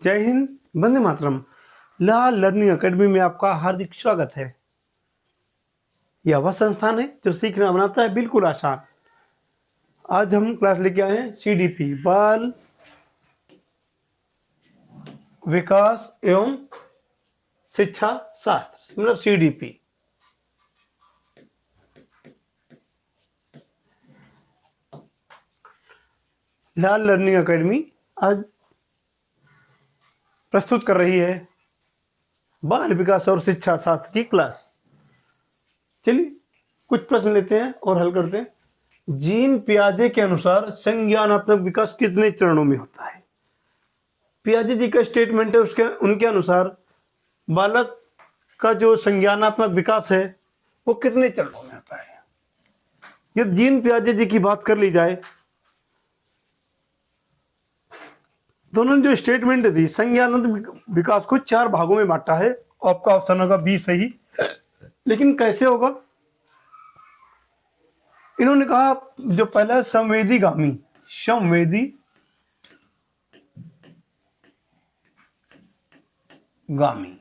जय हिंद, वंदे मातरम। लाल learning academy में आपका हार्दिक स्वागत है। यह वह संस्थान है जो सीखना बनाता है बिल्कुल आसान। आज हम क्लास लेके आए हैं CDP, बाल विकास एवं शिक्षा शास्त्र, मतलब CDP। लाल लर्निंग एकेडमी आज प्रस्तुत कर रही है बाल विकास और शिक्षा शास्त्र की क्लास। चलिए कुछ प्रश्न लेते हैं और हल करते हैं। जीन पियाजे के अनुसार संज्ञानात्मक विकास कितने चरणों में होता है? पियाजे जी का स्टेटमेंट है, उनके अनुसार बालक का जो संज्ञानात्मक विकास है वो कितने चरणों में होता है। यदि जीन पियाजे जी की बात कर ली जाए तो उन्होंने जो स्टेटमेंट दी, संज्ञानात्मक विकास को 4 भागों में बांटा है। आपका ऑप्शन होगा बी सही, लेकिन कैसे होगा? इन्होंने कहा जो पहला संवेदीगामी, संवेदी गामी,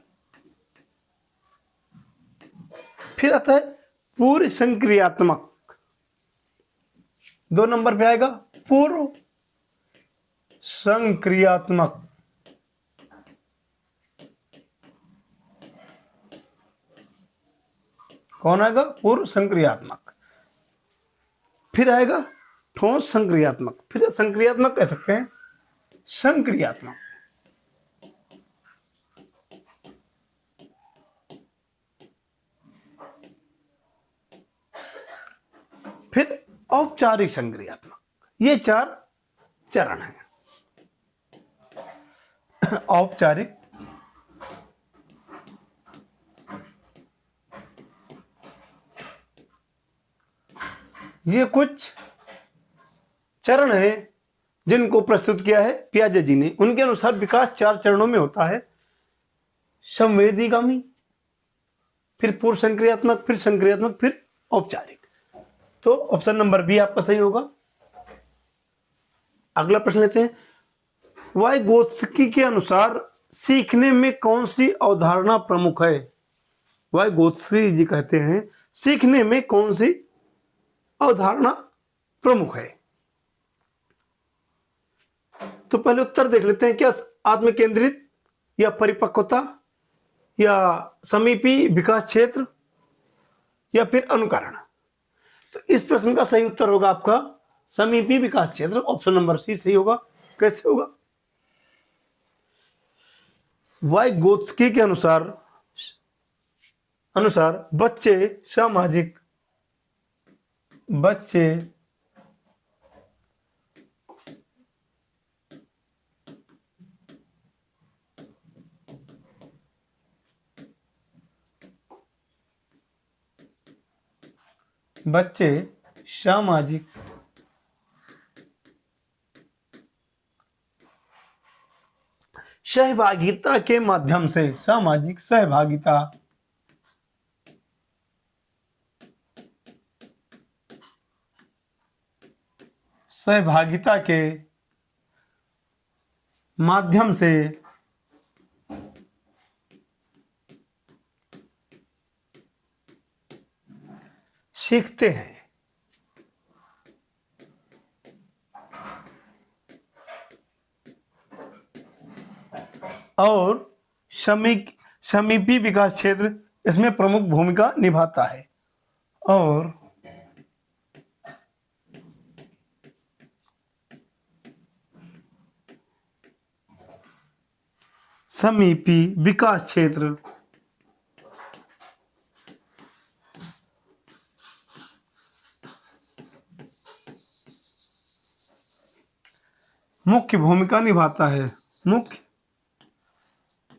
फिर आता है पूर्व संक्रियात्मक, 2 नंबर पे आएगा पूर्व संक्रियात्मक, कौन आएगा? पूर्व संक्रियात्मक। फिर आएगा ठोस संक्रियात्मक, फिर संक्रियात्मक कह सकते हैं, संक्रियात्मक। फिर औपचारिक संक्रियात्मक। ये 4 चरण हैं। औपचारिक, ये कुछ चरण है जिनको प्रस्तुत किया है पियाजे जी ने। उनके अनुसार विकास 4 चरणों में होता है। संवेदीगामी, फिर पूर्व संक्रियात्मक, फिर संक्रियात्मक, फिर औपचारिक। तो ऑप्शन नंबर बी आपका सही होगा। अगला प्रश्न लेते हैं। वाइगोत्स्की के अनुसार सीखने में कौन सी अवधारणा प्रमुख है? वाइगोत्स्की जी कहते हैं सीखने में कौन सी अवधारणा प्रमुख है। तो पहले उत्तर देख लेते हैं। क्या आत्म केंद्रित, या परिपक्वता, या समीपी विकास क्षेत्र, या फिर अनुकरण? तो इस प्रश्न का सही उत्तर होगा आपका समीपी विकास क्षेत्र, ऑप्शन नंबर सी सही होगा। कैसे होगा? वाइगोत्स्की के अनुसार बच्चे सामाजिक, सहभागिता के माध्यम से, सामाजिक सहभागिता के माध्यम से सीखते हैं। और समीपी विकास क्षेत्र इसमें प्रमुख भूमिका निभाता है। और समीपी विकास क्षेत्र मुख्य भूमिका निभाता है। मुख्य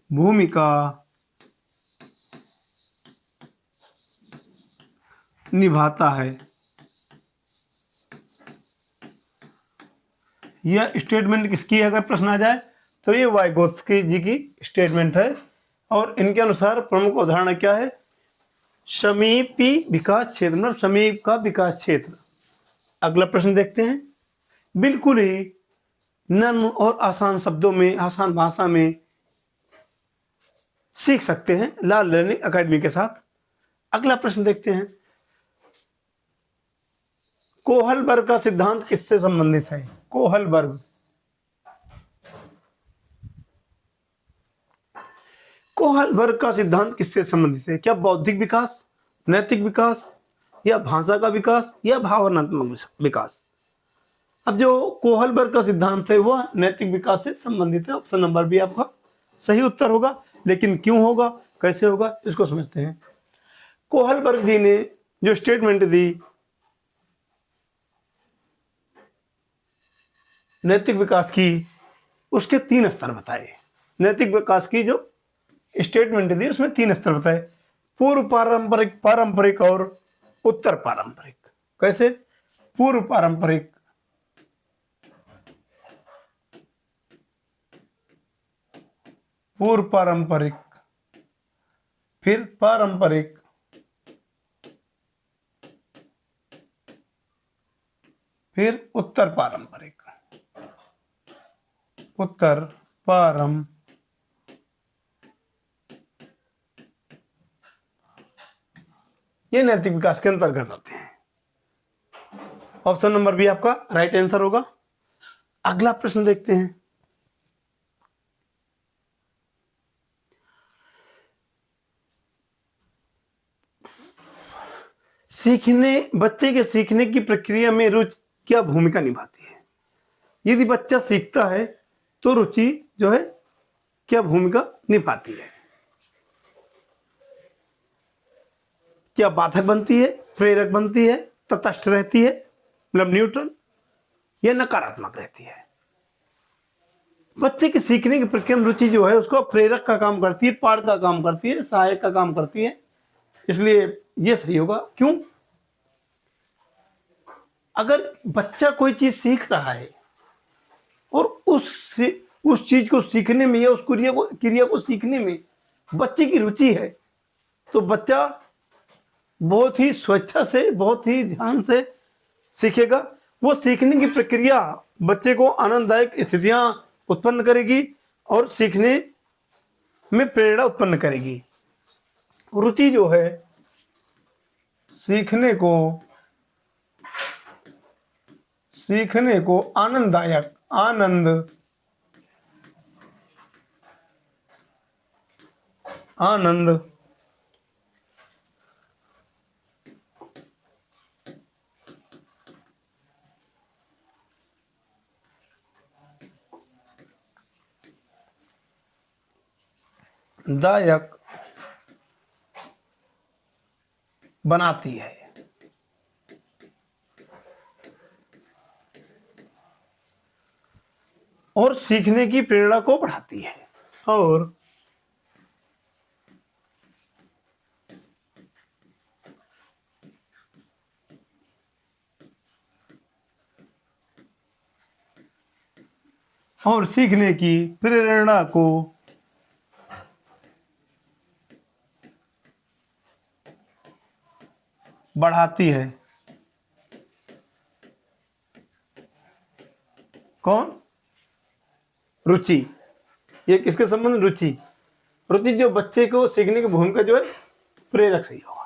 भूमिका निभाता है। यह स्टेटमेंट किसकी है अगर प्रश्न आ जाए तो ये वाइगोत्स्की जी की स्टेटमेंट है। और इनके अनुसार प्रमुख अवधारणा क्या है? समीपी विकास क्षेत्र, मतलब समीप का विकास क्षेत्र। अगला प्रश्न देखते हैं। बिल्कुल ही नर्म और आसान शब्दों में, आसान भाषा में सीख सकते हैं लाल लर्निंग एकेडमी के साथ। अगला प्रश्न देखते हैं, कोहलबर्ग का सिद्धांत किससे संबंधित है? कोहलबर्ग, कोहलबर्ग का सिद्धांत किससे संबंधित है? क्या बौद्धिक विकास, नैतिक विकास, या भाषा का विकास, या भावनात्मक विकास? अब जो कोहलबर्ग का सिद्धांत है वह नैतिक विकास से संबंधित है। ऑप्शन नंबर बी आपका सही उत्तर होगा। लेकिन क्यों होगा, कैसे होगा, इसको समझते हैं। कोहलबर्ग जी ने जो स्टेटमेंट दी नैतिक विकास की, उसके 3 स्तर बताए। नैतिक विकास की जो स्टेटमेंट दी उसमें 3 स्तर बताए, पूर्व पारंपरिक, पारंपरिक और उत्तर पारंपरिक। कैसे? पूर्व पारंपरिक, पूर्व पारंपरिक, फिर पारंपरिक, फिर उत्तर पारंपरिक। उत्तर पारम ये नैतिक विकास के अंतर्गत आते हैं। ऑप्शन नंबर बी आपका राइट आंसर होगा। अगला प्रश्न देखते हैं, बच्चे के सीखने की प्रक्रिया में रुचि क्या भूमिका निभाती है? यदि बच्चा सीखता है तो रुचि जो है क्या भूमिका निभाती है? क्या बाधक बनती है, प्रेरक बनती है, तटस्थ रहती है, मतलब न्यूट्रल, या नकारात्मक रहती है? बच्चे के सीखने की प्रक्रिया में रुचि जो है उसको प्रेरक का काम करती है, पाठ का काम करती है, सहायक का काम करती है। इसलिए यह सही होगा। क्यों? अगर बच्चा कोई चीज सीख रहा है और उस चीज को सीखने में या उस क्रिया को सीखने में बच्चे की रुचि है, तो बच्चा बहुत ही स्वेच्छा से, बहुत ही ध्यान से सीखेगा। वो सीखने की प्रक्रिया बच्चे को आनंददायक स्थितियां उत्पन्न करेगी और सीखने में प्रेरणा उत्पन्न करेगी। रुचि जो है सीखने को आनंददायक, आनंद दायक बनाती है। और सीखने की प्रेरणा को बढ़ाती है। और सीखने की प्रेरणा को बढ़ाती है। कौन? रुचि। ये किसके संबंध? रुचि। रुचि जो बच्चे को सीखने की भूमिका जो है प्रेरक सही होगा।